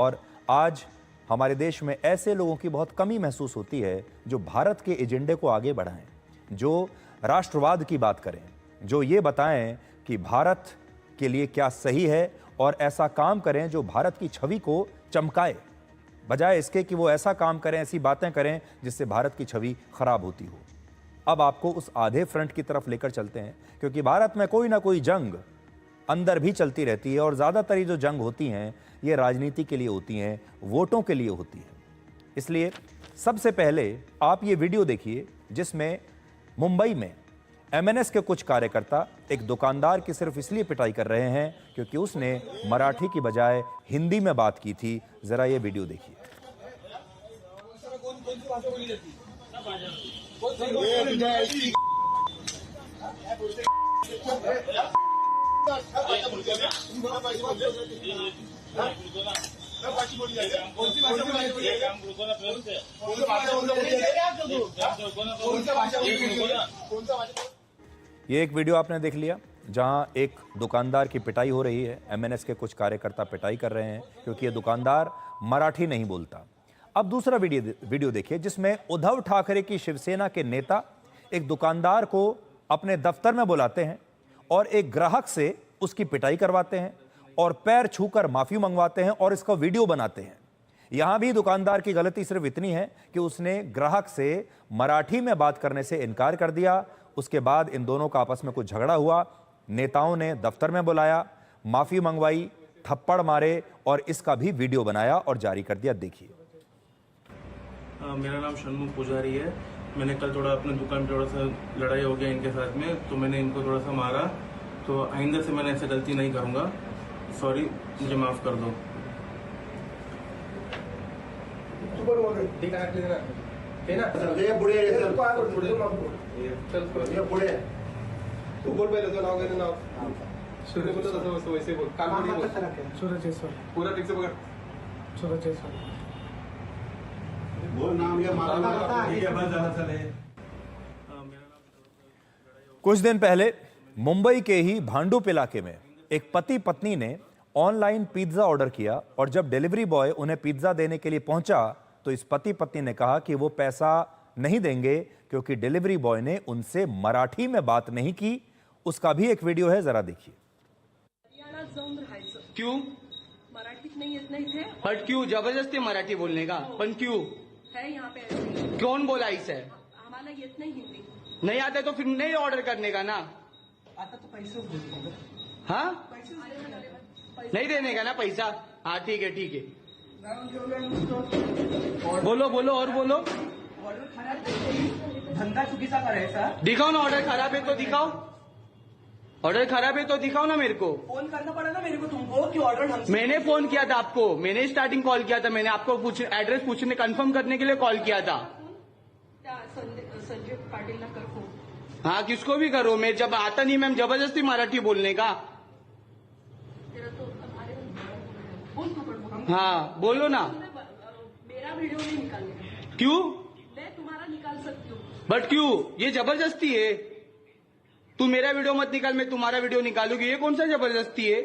और आज हमारे देश में ऐसे लोगों की बहुत कमी महसूस होती है जो भारत के एजेंडे को आगे बढ़ाएं, जो राष्ट्रवाद की बात करें, जो ये बताएं कि भारत के लिए क्या सही है और ऐसा काम करें जो भारत की छवि को चमकाए, बजाय इसके कि वो ऐसा काम करें, ऐसी बातें करें जिससे भारत की छवि खराब होती हो। अब आपको उस आधे फ्रंट की तरफ लेकर चलते हैं, क्योंकि भारत में कोई ना कोई जंग अंदर भी चलती रहती है और ज़्यादातर ये जो जंग होती हैं ये राजनीति के लिए होती हैं, वोटों के लिए होती हैं। इसलिए सबसे पहले आप ये वीडियो देखिए जिसमें मुंबई में एमएनएस के कुछ कार्यकर्ता एक दुकानदार की सिर्फ इसलिए पिटाई कर रहे हैं क्योंकि उसने मराठी की बजाय हिंदी में बात की थी। जरा ये वीडियो देखिए। ये एक वीडियो आपने देख लिया जहां एक दुकानदार की पिटाई हो रही है। एमएनएस के कुछ कार्यकर्ता पिटाई कर रहे हैं क्योंकि ये दुकानदार मराठी नहीं बोलता। अब दूसरा वीडियो देखिए जिसमें उद्धव ठाकरे की शिवसेना के नेता एक दुकानदार को अपने दफ्तर में बुलाते हैं और एक ग्राहक से उसकी पिटाई करवाते हैं और पैर छूकर माफी मंगवाते हैं और इसका वीडियो बनाते हैं। यहां भी दुकानदार की गलती सिर्फ इतनी है कि उसने ग्राहक से मराठी में बात करने से इनकार कर दिया। उसके बाद इन दोनों का आपस में कुछ झगड़ा हुआ, नेताओं ने दफ्तर में बुलाया, माफी मंगवाई, थप्पड़ मारे और इसका भी वीडियो बनाया और जारी कर दिया। देखिए। मेरा नाम शनमुख पुजारी है। मैंने कल थोड़ा अपने दुकान पे थोड़ा सा लड़ाई हो गया इनके साथ में, तो मैंने इनको थोड़ा सा मारा। तो आइंदा से मैंने ऐसे गलती नहीं करूंगा। सॉरी, मुझे माफ कर दो। तू बोल पहले तो नाव घेते नाव सूर्य बोलतो तसं वस्तू वैसे बोल काल बोल सूरजेश्वर पूरा ठीक से पकड़ सूरजेश्वर बोल नाम ये मारा ये बस ज़्यादा चले। कुछ दिन पहले मुंबई के ही भांडुप इलाके में एक पति पत्नी ने ऑनलाइन पिज्जा ऑर्डर किया और जब डिलीवरी बॉय उन्हें पिज्जा देने के लिए पहुंचा तो इस पति पत्नी ने कहा कि वो पैसा नहीं देंगे क्योंकि डिलीवरी बॉय ने उनसे मराठी में बात नहीं की। उसका भी एक वीडियो है, जरा देखिए। क्यों मराठीत नहीं येत नाही थे, बट क्यों जबरदस्ती मराठी बोलने का? पण क्यों है यहाँ पे ऐसे। कौन बोला इसे? हमारा येत नहीं हिंदी। नहीं आता तो फिर नहीं ऑर्डर करने का ना। आता तो पैसे बोलते। हाँ, नहीं देने का ना पैसा। हाँ ठीक है ठीक है, बोलो बोलो और बोलो। ऑर्डर खराब, धंदा चुकीचा करायचा। दिखाओ ना, ऑर्डर खराब है तो दिखाओ। ऑर्डर खराब है तो दिखाओ ना मेरे को। फोन करना पड़ा ना मेरे को तुमको कि ऑर्डर ढंग से। मैंने फोन किया था आपको, मैंने स्टार्टिंग कॉल किया था, मैंने आपको एड्रेस पूछने कंफर्म करने के लिए कॉल किया था। संजय पाटिल ना कर फोन। हाँ किसको भी करो, मैं जब आता नहीं मैम जबरदस्ती मराठी बोलने का। तेरा तो बोल पकड़। हाँ बोलो ना। मेरा वीडियो नहीं निकालने। क्यों? मैं तुम्हारा निकाल सकती हूँ। बट क्यों? ये जबरदस्ती है। तू मेरा वीडियो मत निकाल, मैं तुम्हारा वीडियो निकालूंगी। ये कौन सा जबरदस्ती है?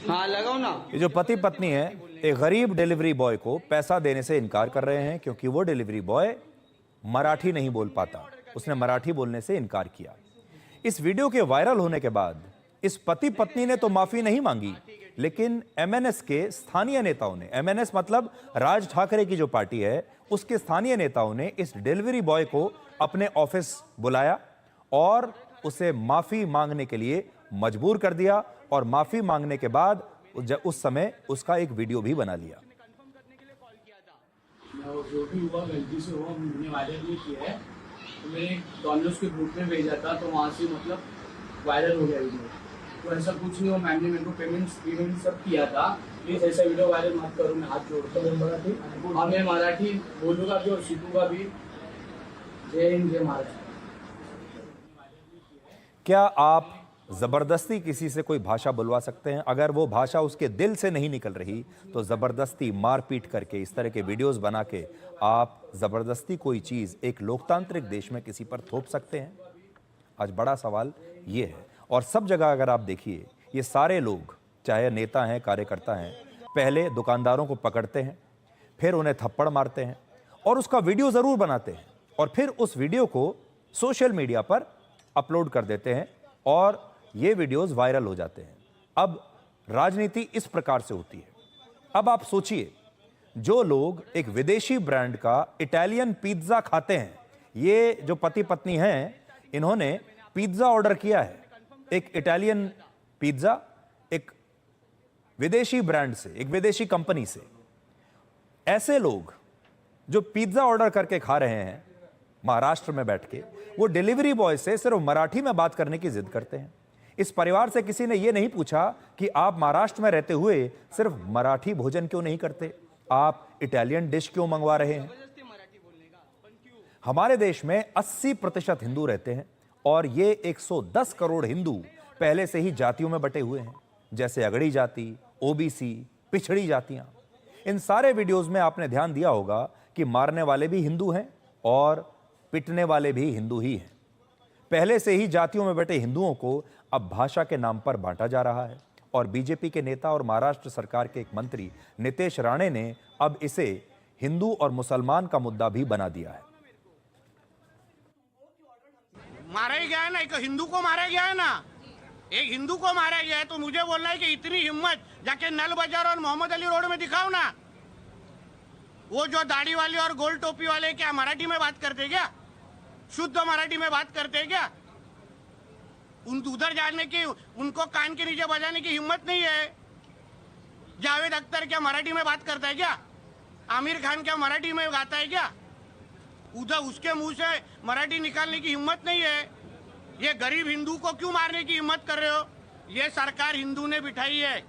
हाँ लगाओ ना। ये जो पति पत्नी है एक गरीब डिलीवरी बॉय को पैसा देने से इनकार कर रहे हैं क्योंकि वो डिलीवरी बॉय मराठी नहीं बोल पाता। उसने मराठी बोलने से इनकार किया। इस वीडियो के वायरल होने के बाद इस पति पत्नी ने तो माफी नहीं मांगी, लेकिन एमएनएस के स्थानीय नेताओं ने, एमएनएस मतलब राज ठाकरे की जो पार्टी है, उसके स्थानीय नेताओं ने इस डिलीवरी बॉय को अपने ऑफिस बुलाया और उसे माफी मांगने के लिए मजबूर कर दिया और माफी मांगने के बाद उस समय उसका एक वीडियो भी बना लिया। जो भी हुआ गलती से हुआ, हमने वायरल नहीं किया है। तो मैंने डॉमिनोज के ग्रुप में भेजा था तो वहाँ से मतलब वायरल हो गया वीडियो। तो ऐसा कुछ नहीं हुआ, मैम ने मेरे को पेमेंट सब किया था। प्लीज ऐसा वीडियो वायरल मत करो, मैं हाथ जोड़ता हूँ मराठी। और मैं मराठी बोलूँगा भी और सीखूंगा भी। जय हिंद, जय महाराष्ट्र। क्या आप जबरदस्ती किसी से कोई भाषा बुलवा सकते हैं? अगर वो भाषा उसके दिल से नहीं निकल रही तो जबरदस्ती मारपीट करके, इस तरह के वीडियोस बना के आप जबरदस्ती कोई चीज एक लोकतांत्रिक देश में किसी पर थोप सकते हैं? आज बड़ा सवाल ये है। और सब जगह अगर आप देखिए, ये सारे लोग चाहे नेता हैं, कार्यकर्ता हैं, पहले दुकानदारों को पकड़ते हैं, फिर उन्हें थप्पड़ मारते हैं और उसका वीडियो ज़रूर बनाते हैं और फिर उस वीडियो को सोशल मीडिया पर अपलोड कर देते हैं और ये वीडियोस वायरल हो जाते हैं। अब राजनीति इस प्रकार से होती है। अब आप सोचिए, जो लोग एक विदेशी ब्रांड का इटालियन पिज्ज़ा खाते हैं, ये जो पति पत्नी हैं, इन्होंने पिज्ज़ा ऑर्डर किया है, एक इटालियन पिज्ज़ा, एक विदेशी ब्रांड से, एक विदेशी कंपनी से। ऐसे लोग जो पिज्ज़ा ऑर्डर करके खा रहे हैं महाराष्ट्र में बैठ के, वो डिलीवरी बॉय से सिर्फ मराठी में बात करने की जिद करते हैं। इस परिवार से किसी ने यह नहीं पूछा कि आप महाराष्ट्र में रहते हुए सिर्फ मराठी भोजन क्यों नहीं करते, आप इटालियन डिश क्यों मंगवा रहे हैं। हमारे देश में 80% हिंदू रहते हैं और ये 110 करोड़ हिंदू पहले से ही जातियों में बटे हुए हैं, जैसे अगड़ी जाति, ओबीसी, पिछड़ी जातियां। इन सारे वीडियोस में आपने ध्यान दिया होगा कि मारने वाले भी हिंदू हैं और पिटने वाले भी हिंदू ही हैं। पहले से ही जातियों में बटे हिंदुओं को अब भाषा के नाम पर बांटा जा रहा है और बीजेपी के नेता और महाराष्ट्र सरकार के एक मंत्री नितेश राणे ने अब इसे हिंदू और मुसलमान का मुद्दा भी बना दिया है। मारा ही गया है ना, एक हिंदू को मारा गया है ना, एक हिंदू को मारा गया है, तो मुझे बोलना है कि इतनी हिम्मत जाके नल बाजार और मोहम्मद अली रोड में दिखाओ ना। वो जो दाढ़ी वाले और गोल टोपी वाले क्या मराठी में बात करते क्या, शुद्ध मराठी में बात करते क्या? उधर जाने की, उनको कान के नीचे बजाने की हिम्मत नहीं है। जावेद अख्तर क्या मराठी में बात करता है क्या? आमिर खान क्या मराठी में गाता है क्या? उधर उसके मुंह से मराठी निकालने की हिम्मत नहीं है। ये गरीब हिंदू को क्यों मारने की हिम्मत कर रहे हो? ये सरकार हिंदू ने बिठाई है,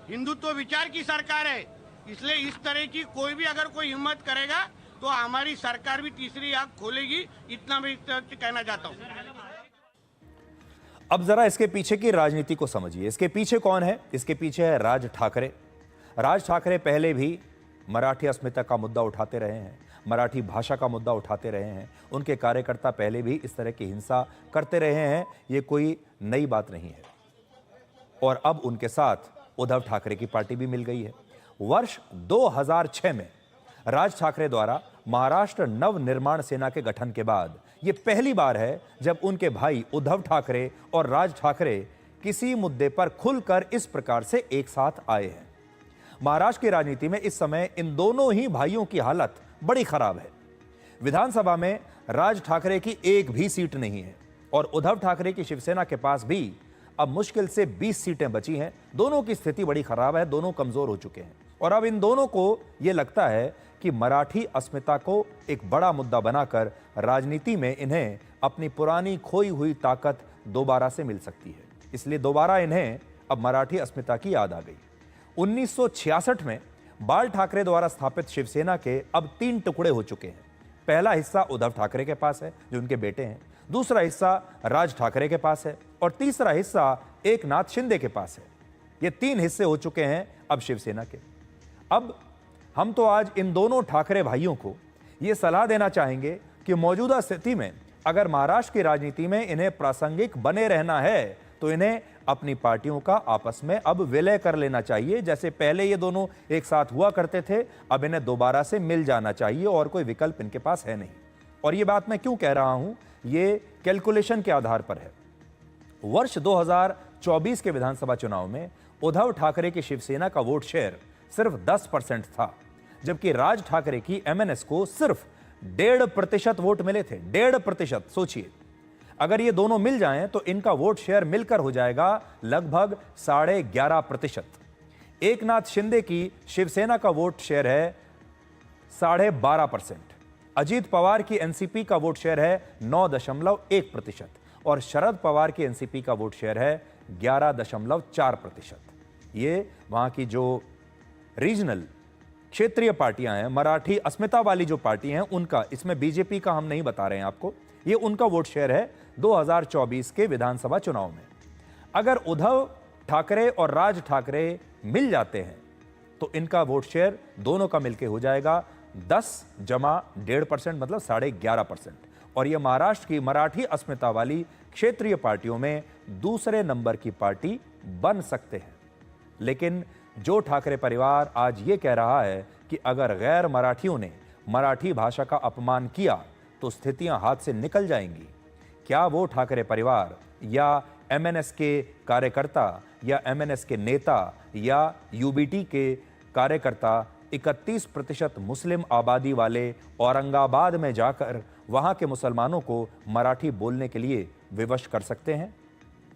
हिंदुत्व विचार की सरकार है, इसलिए इस तरह की कोई भी अगर कोई हिम्मत करेगा तो हमारी सरकार भी तीसरी आंख खोलेगी, इतना मैं कहना चाहता हूँ। अब जरा इसके पीछे की राजनीति को समझिए। इसके पीछे कौन है? इसके पीछे है राज ठाकरे। राज ठाकरे पहले भी मराठी अस्मिता का मुद्दा उठाते रहे हैं, मराठी भाषा का मुद्दा उठाते रहे हैं। उनके कार्यकर्ता पहले भी इस तरह की हिंसा करते रहे हैं, ये कोई नई बात नहीं है। और अब उनके साथ उद्धव ठाकरे की पार्टी भी मिल गई है। वर्ष 2006 में राज ठाकरे द्वारा महाराष्ट्र नव निर्माण सेना के गठन के बाद यह पहली बार है जब उनके भाई उद्धव ठाकरे और राज ठाकरे किसी मुद्दे पर खुलकर इस प्रकार से एक साथ आए हैं। महाराष्ट्र की राजनीति में इस समय इन दोनों ही भाइयों की हालत बड़ी खराब है। विधानसभा में राज ठाकरे की एक भी सीट नहीं है और उद्धव ठाकरे की शिवसेना के पास भी अब मुश्किल से 20 सीटें बची हैं। दोनों की स्थिति बड़ी खराब है, दोनों कमजोर हो चुके हैं और अब इन दोनों को यह लगता है कि मराठी अस्मिता को एक बड़ा मुद्दा बनाकर राजनीति में इन्हें अपनी पुरानी खोई हुई ताकत दोबारा से मिल सकती है। इसलिए दोबारा इन्हें अब मराठी अस्मिता की याद आ गई। 1966 में बाल ठाकरे द्वारा स्थापित शिवसेना के अब 3 टुकड़े हो चुके हैं। पहला हिस्सा उद्धव ठाकरे के पास है, जो उनके बेटे हैं, दूसरा हिस्सा राज ठाकरे के पास है और तीसरा हिस्सा एकनाथ शिंदे के पास है। ये 3 हिस्से हो चुके हैं अब शिवसेना के। अब हम तो आज इन दोनों ठाकरे भाइयों को यह सलाह देना चाहेंगे कि मौजूदा स्थिति में अगर महाराष्ट्र की राजनीति में इन्हें प्रासंगिक बने रहना है तो इन्हें अपनी पार्टियों का आपस में अब विलय कर लेना चाहिए। जैसे पहले ये दोनों एक साथ हुआ करते थे, अब इन्हें दोबारा से मिल जाना चाहिए और कोई विकल्प इनके पास है नहीं। और ये बात मैं क्यों कह रहा हूं, ये कैलकुलेशन के आधार पर है। वर्ष 2024 के विधानसभा चुनाव में उद्धव ठाकरे की शिवसेना का वोट शेयर सिर्फ 10% था, जबकि राज ठाकरे की एमएनएस को सिर्फ 1.5% वोट मिले थे। 1.5%। सोचिए, अगर ये दोनों मिल जाएं तो इनका वोट शेयर मिलकर हो जाएगा लगभग 11.5%। एकनाथ शिंदे की शिवसेना का वोट शेयर है 12.5%। अजीत पवार की एनसीपी का वोट शेयर है 9.1% और शरद पवार की एनसीपी का वोट शेयर है 11.4%। ये वहां की जो रीजनल क्षेत्रीय पार्टियां हैं, मराठी अस्मिता वाली जो पार्टी हैं, उनका, इसमें बीजेपी का हम नहीं बता रहे हैं आपको, ये उनका वोट शेयर है 2024 के विधानसभा चुनाव में। अगर उद्धव ठाकरे और राज ठाकरे मिल जाते हैं तो इनका वोट शेयर दोनों का मिलकर हो जाएगा 10+1.5%, मतलब 11.5%। और यह महाराष्ट्र की मराठी अस्मिता वाली क्षेत्रीय पार्टियों में दूसरे नंबर की पार्टी बन सकते हैं। लेकिन जो ठाकरे परिवार आज ये कह रहा है कि अगर गैर मराठियों ने मराठी भाषा का अपमान किया तो स्थितियां हाथ से निकल जाएंगी, क्या वो ठाकरे परिवार या एमएनएस के कार्यकर्ता या एमएनएस के नेता या यूबीटी के कार्यकर्ता 31% मुस्लिम आबादी वाले औरंगाबाद में जाकर वहां के मुसलमानों को मराठी बोलने के लिए विवश कर सकते हैं?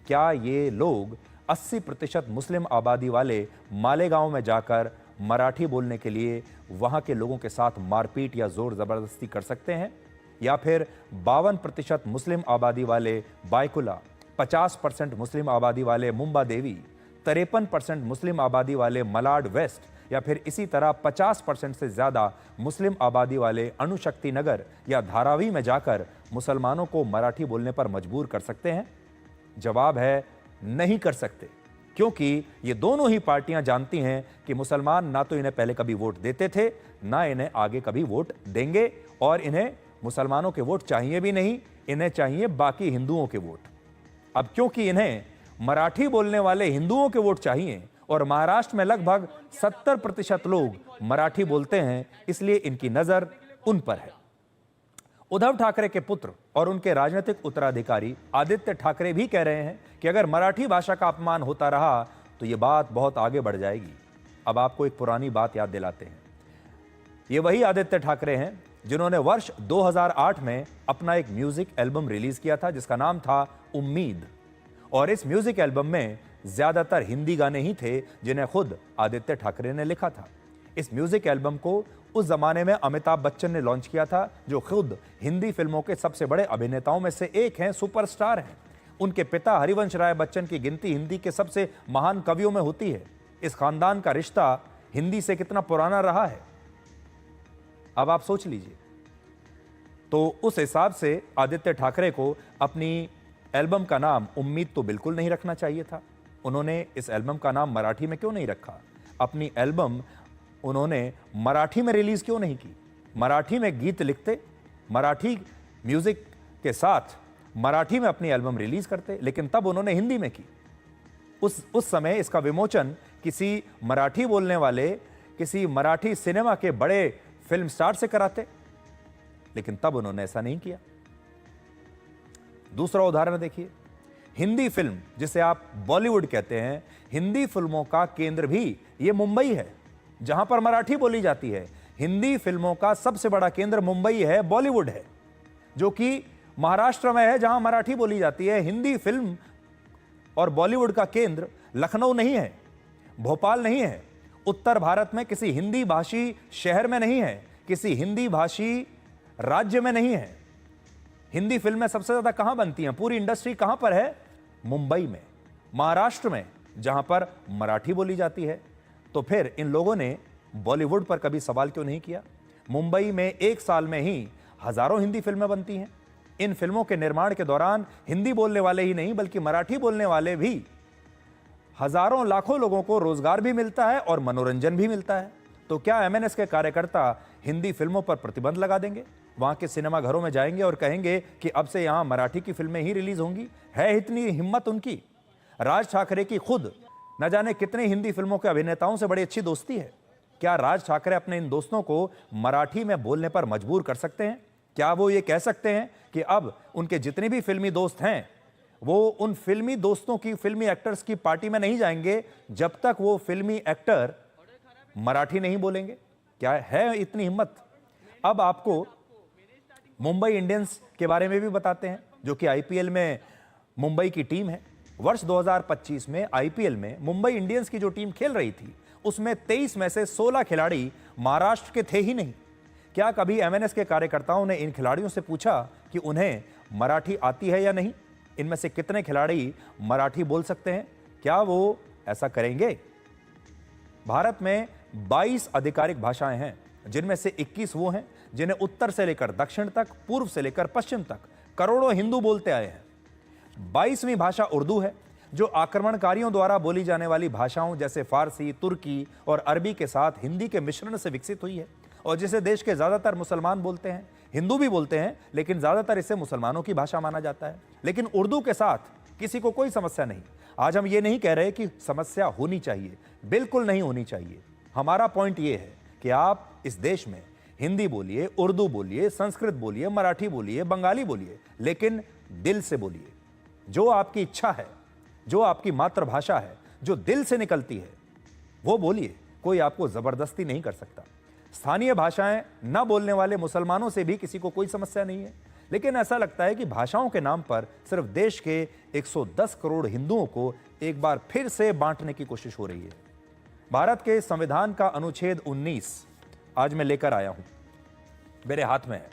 क्या ये लोग 80% मुस्लिम आबादी वाले मालेगांव में जाकर मराठी बोलने के लिए वहां के लोगों के साथ मारपीट या जोर जबरदस्ती कर सकते हैं? या फिर 52% मुस्लिम आबादी वाले बायकुला, 50% मुस्लिम आबादी वाले मुंबा देवी, 53% मुस्लिम आबादी वाले मलाड वेस्ट या फिर इसी तरह 50% से ज्यादा मुस्लिम आबादी वाले अणुशक्ति नगर या धारावी में जाकर मुसलमानों को मराठी बोलने पर मजबूर कर सकते हैं? जवाब है नहीं कर सकते, क्योंकि ये दोनों ही पार्टियां जानती हैं कि मुसलमान ना तो इन्हें पहले कभी वोट देते थे, ना इन्हें आगे कभी वोट देंगे, और इन्हें मुसलमानों के वोट चाहिए भी नहीं, इन्हें चाहिए बाकी हिंदुओं के वोट। अब क्योंकि इन्हें मराठी बोलने वाले हिंदुओं के वोट चाहिए और महाराष्ट्र में लगभग 70% लोग मराठी बोलते हैं, इसलिए इनकी नजर उन पर है। उद्धव ठाकरे के पुत्र और उनके राजनीतिक उत्तराधिकारी आदित्य ठाकरे भी कह रहे हैं कि अगर मराठी भाषा का अपमान होता रहा तो यह बात बहुत आगे बढ़ जाएगी। अब आपको एक पुरानी बात याद दिलाते हैं। ये वही आदित्य ठाकरे हैं जिन्होंने वर्ष 2008 में अपना एक म्यूजिक एल्बम रिलीज किया था जिसका नाम था उम्मीद, और इस म्यूजिक एल्बम में ज्यादातर हिंदी गाने ही थे जिन्हें खुद आदित्य ठाकरे ने लिखा था। इस म्यूजिक एल्बम को उस जमाने में अमिताभ बच्चन ने लॉन्च किया था, जो खुद हिंदी फिल्मों के सबसे बड़े अभिनेताओं में से एक हैं, सुपरस्टार हैं। उनके पिता हरिवंश राय बच्चन की गिनती हिंदी के सबसे महान कवियों में होती है। इस खानदान का रिश्ता हिंदी से कितना पुराना रहा है, अब आप सोच लीजिए। तो उस हिसाब से आदित्य ठाकरे को अपनी एल्बम का नाम उम्मीद तो बिल्कुल नहीं रखना चाहिए था। उन्होंने इस एल्बम का नाम मराठी में क्यों नहीं रखा? अपनी एल्बम उन्होंने मराठी में रिलीज क्यों नहीं की? मराठी में गीत लिखते, मराठी म्यूजिक के साथ मराठी में अपनी एल्बम रिलीज करते, लेकिन तब उन्होंने हिंदी में की। उस समय इसका विमोचन किसी मराठी बोलने वाले, किसी मराठी सिनेमा के बड़े फिल्म स्टार से कराते, लेकिन तब उन्होंने ऐसा नहीं किया। दूसरा उदाहरण देखिए, हिंदी फिल्म जिसे आप बॉलीवुड कहते हैं, हिंदी फिल्मों का केंद्र भी ये मुंबई है जहां पर मराठी बोली जाती है। हिंदी फिल्मों का सबसे बड़ा केंद्र मुंबई है, बॉलीवुड है, जो कि महाराष्ट्र में है जहां मराठी बोली जाती है। हिंदी फिल्म और बॉलीवुड का केंद्र लखनऊ नहीं है, भोपाल नहीं है, उत्तर भारत में किसी हिंदी भाषी शहर में नहीं है, किसी हिंदी भाषी राज्य में नहीं है। हिंदी फिल्में सबसे ज्यादा कहां बनती हैं? पूरी इंडस्ट्री कहां पर है? मुंबई में, महाराष्ट्र में, जहां पर मराठी बोली जाती है। तो फिर इन लोगों ने बॉलीवुड पर कभी सवाल क्यों नहीं किया? मुंबई में एक साल में ही हजारों हिंदी फिल्में बनती हैं। इन फिल्मों के निर्माण के दौरान हिंदी बोलने वाले ही नहीं बल्कि मराठी बोलने वाले भी हजारों लाखों लोगों को रोजगार भी मिलता है और मनोरंजन भी मिलता है। तो क्या एमएनएस के कार्यकर्ता हिंदी फिल्मों पर प्रतिबंध लगा देंगे? वहां के सिनेमा घरों में जाएंगे और कहेंगे कि अब से यहां मराठी की फिल्में ही रिलीज होंगी? है इतनी हिम्मत उनकी? राज ठाकरे की खुद न जाने कितने हिंदी फिल्मों के अभिनेताओं से बड़ी अच्छी दोस्ती है। क्या राज ठाकरे अपने इन दोस्तों को मराठी में बोलने पर मजबूर कर सकते हैं? क्या वो ये कह सकते हैं कि अब उनके जितने भी फिल्मी दोस्त हैं वो उन फिल्मी दोस्तों की, फिल्मी एक्टर्स की पार्टी में नहीं जाएंगे जब तक वो फिल्मी एक्टर मराठी नहीं बोलेंगे? क्या है इतनी हिम्मत? अब आपको मुंबई इंडियंस के बारे में भी बताते हैं, जो कि आईपीएल में मुंबई की टीम है। वर्ष 2025 में आईपीएल में मुंबई इंडियंस की जो टीम खेल रही थी उसमें 23 में से 16 खिलाड़ी महाराष्ट्र के थे ही नहीं। क्या कभी एमएनएस के कार्यकर्ताओं ने इन खिलाड़ियों से पूछा कि उन्हें मराठी आती है या नहीं? इनमें से कितने खिलाड़ी मराठी बोल सकते हैं? क्या वो ऐसा करेंगे? भारत में 22 आधिकारिक भाषाएं हैं, जिनमें से 21 वो हैं जिन्हें उत्तर से लेकर दक्षिण तक, पूर्व से लेकर पश्चिम तक करोड़ों हिंदू बोलते आए हैं। 22वीं भाषा उर्दू है, जो आक्रमणकारियों द्वारा बोली जाने वाली भाषाओं जैसे फारसी, तुर्की और अरबी के साथ हिंदी के मिश्रण से विकसित हुई है और जिसे देश के ज्यादातर मुसलमान बोलते हैं। हिंदू भी बोलते हैं, लेकिन ज्यादातर इसे मुसलमानों की भाषा माना जाता है। लेकिन उर्दू के साथ किसी को कोई समस्या नहीं। आज हम ये नहीं कह रहे कि समस्या होनी चाहिए, बिल्कुल नहीं होनी चाहिए। हमारा पॉइंट यह है कि आप इस देश में हिंदी बोलिए, उर्दू बोलिए, संस्कृत बोलिए, मराठी बोलिए, बंगाली बोलिए, लेकिन दिल से बोलिए। जो आपकी इच्छा है, जो आपकी मातृभाषा है, जो दिल से निकलती है, वो बोलिए। कोई आपको जबरदस्ती नहीं कर सकता। स्थानीय भाषाएं न बोलने वाले मुसलमानों से भी किसी को कोई समस्या नहीं है, लेकिन ऐसा लगता है कि भाषाओं के नाम पर सिर्फ देश के 110 करोड़ हिंदुओं को एक बार फिर से बांटने की कोशिश हो रही है। भारत के संविधान का अनुच्छेद 19 आज मैं लेकर आया हूं, मेरे हाथ में है।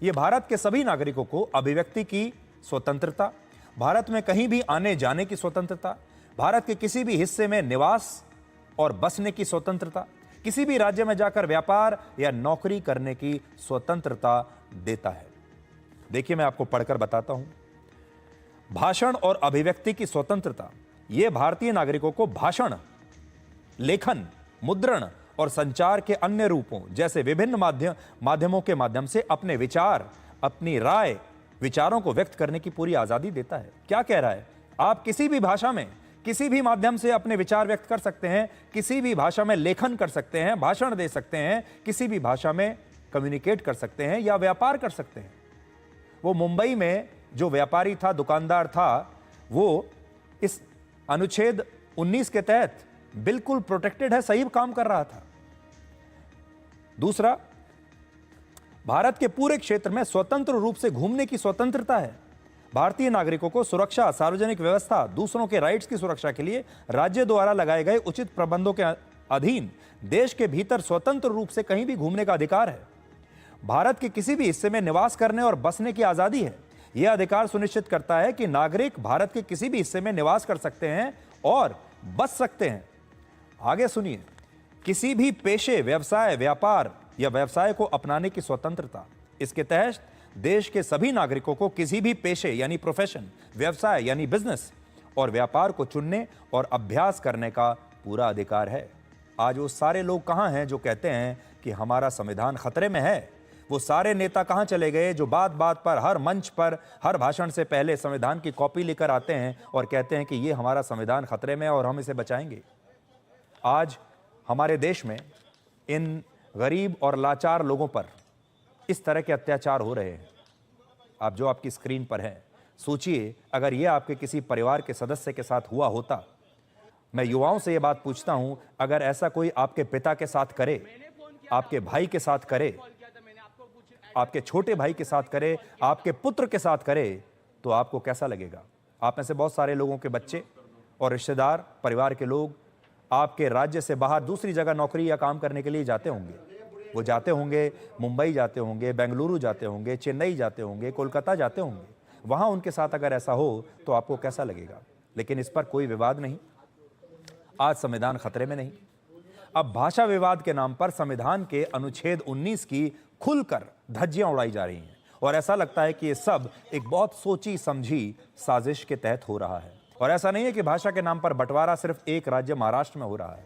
यह भारत के सभी नागरिकों को अभिव्यक्ति की स्वतंत्रता, भारत में कहीं भी आने जाने की स्वतंत्रता, भारत के किसी भी हिस्से में निवास और बसने की स्वतंत्रता, किसी भी राज्य में जाकर व्यापार या नौकरी करने की स्वतंत्रता देता है। देखिए, मैं आपको पढ़कर बताता हूं। भाषण और अभिव्यक्ति की स्वतंत्रता यह भारतीय नागरिकों को भाषण, लेखन, मुद्रण और संचार के अन्य रूपों जैसे विभिन्न माध्यमों के माध्यम से अपने विचार, अपनी राय, विचारों को व्यक्त करने की पूरी आजादी देता है। क्या कह रहा है? आप किसी भी भाषा में, किसी भी माध्यम से अपने विचार व्यक्त कर सकते हैं, किसी भी भाषा में लेखन कर सकते हैं, भाषण दे सकते हैं, किसी भी भाषा में कम्युनिकेट कर सकते हैं या व्यापार कर सकते हैं। वो मुंबई में जो व्यापारी था, दुकानदार था, वो इस अनुच्छेद 19 के तहत बिल्कुल प्रोटेक्टेड है, सही काम कर रहा था। दूसरा, भारत के पूरे क्षेत्र में स्वतंत्र रूप से घूमने की स्वतंत्रता है। भारतीय नागरिकों को सुरक्षा, सार्वजनिक व्यवस्था, दूसरों के राइट्स की सुरक्षा के लिए राज्य द्वारा लगाए गए उचित प्रबंधों के अधीन देश के भीतर स्वतंत्र रूप से कहीं भी घूमने का अधिकार है। भारत के किसी भी हिस्से में निवास करने और बसने की आजादी है। यह अधिकार सुनिश्चित करता है कि नागरिक भारत के किसी भी हिस्से में निवास कर सकते हैं और बस सकते हैं। आगे सुनिए, किसी भी पेशे, व्यवसाय, व्यापार या व्यवसाय को अपनाने की स्वतंत्रता। इसके तहत देश के सभी नागरिकों को किसी भी पेशे यानी प्रोफेशन, व्यवसाय यानी बिजनेस और व्यापार को चुनने और अभ्यास करने का पूरा अधिकार है। आज वो सारे लोग कहां हैं जो कहते हैं कि हमारा संविधान खतरे में है? वो सारे नेता कहां चले गए जो बात बात पर, हर मंच पर, हर भाषण से पहले संविधान की कॉपी लेकर आते हैं और कहते हैं कि ये हमारा संविधान खतरे में है और हम इसे बचाएंगे? आज हमारे देश में इन गरीब और लाचार लोगों पर इस तरह के अत्याचार हो रहे हैं। आप जो आपकी स्क्रीन पर है, सोचिए अगर ये आपके किसी परिवार के सदस्य के साथ हुआ होता। मैं युवाओं से ये बात पूछता हूं, अगर ऐसा कोई आपके पिता के साथ करे, आपके भाई के साथ करे, आपके छोटे भाई के साथ करे, आपके पुत्र के साथ करे, तो आपको कैसा लगेगा? आप में से बहुत सारे लोगों के बच्चे और रिश्तेदार, परिवार के लोग आपके राज्य से बाहर दूसरी जगह नौकरी या काम करने के लिए जाते होंगे। वो जाते होंगे, मुंबई जाते होंगे, बेंगलुरु जाते होंगे, चेन्नई जाते होंगे, कोलकाता जाते होंगे। वहां उनके साथ अगर ऐसा हो तो आपको कैसा लगेगा? लेकिन इस पर कोई विवाद नहीं। आज संविधान खतरे में नहीं। अब भाषा विवाद के नाम पर संविधान के अनुच्छेद 19 की खुलकर धज्जियां उड़ाई जा रही हैं और ऐसा लगता है कि ये सब एक बहुत सोची समझी साजिश के तहत हो रहा है। और ऐसा नहीं है कि भाषा के नाम पर बंटवारा सिर्फ एक राज्य महाराष्ट्र में हो रहा है।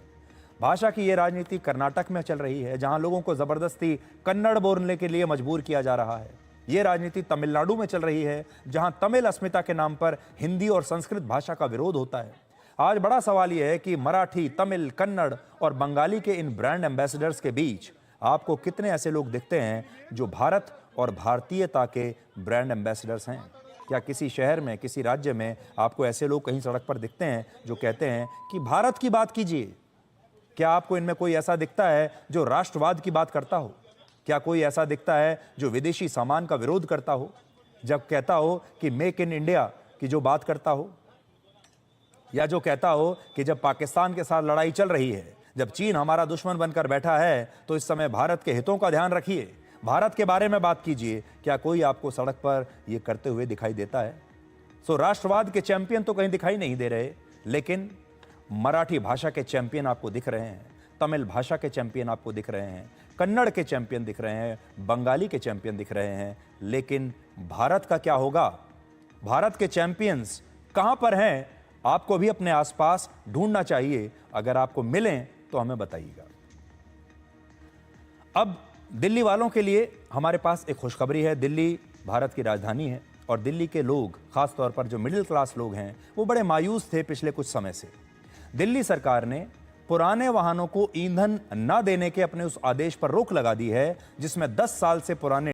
भाषा की ये राजनीति कर्नाटक में चल रही है, जहां लोगों को जबरदस्ती कन्नड़ बोलने के लिए मजबूर किया जा रहा है। ये राजनीति तमिलनाडु में चल रही है, जहां तमिल अस्मिता के नाम पर हिंदी और संस्कृत भाषा का विरोध होता है। आज बड़ा सवाल यह है कि मराठी, तमिल, कन्नड़ और बंगाली के इन ब्रांड एम्बेसडर्स के बीच आपको कितने ऐसे लोग दिखते हैं जो भारत और भारतीयता के ब्रांड एम्बेसडर्स हैं? क्या किसी शहर में, किसी राज्य में आपको ऐसे लोग कहीं सड़क पर दिखते हैं जो कहते हैं कि भारत की बात कीजिए? क्या आपको इनमें कोई ऐसा दिखता है जो राष्ट्रवाद की बात करता हो? क्या कोई ऐसा दिखता है जो विदेशी सामान का विरोध करता हो, जब कहता हो कि मेक इन इंडिया की जो बात करता हो, या जो कहता हो कि जब पाकिस्तान के साथ लड़ाई चल रही है, जब चीन हमारा दुश्मन बनकर बैठा है, तो इस समय भारत के हितों का ध्यान रखिए, भारत के बारे में बात कीजिए? क्या कोई आपको सड़क पर यह करते हुए दिखाई देता है? सो राष्ट्रवाद के चैंपियन तो कहीं दिखाई नहीं दे रहे, लेकिन मराठी भाषा के चैंपियन आपको दिख रहे हैं, तमिल भाषा के चैंपियन आपको दिख रहे हैं, कन्नड़ के चैंपियन दिख रहे हैं, बंगाली के चैंपियन दिख रहे हैं। लेकिन भारत का क्या होगा? भारत के चैंपियंस कहां पर हैं? आपको भी अपने आसपास ढूंढना चाहिए। अगर आपको मिलें तो हमें बताइएगा। अब दिल्ली वालों के लिए हमारे पास एक खुशखबरी है। दिल्ली भारत की राजधानी है और दिल्ली के लोग, खास तौर पर जो मिडिल क्लास लोग हैं, वो बड़े मायूस थे पिछले कुछ समय से। दिल्ली सरकार ने पुराने वाहनों को ईंधन न देने के अपने उस आदेश पर रोक लगा दी है जिसमें 10 साल से पुराने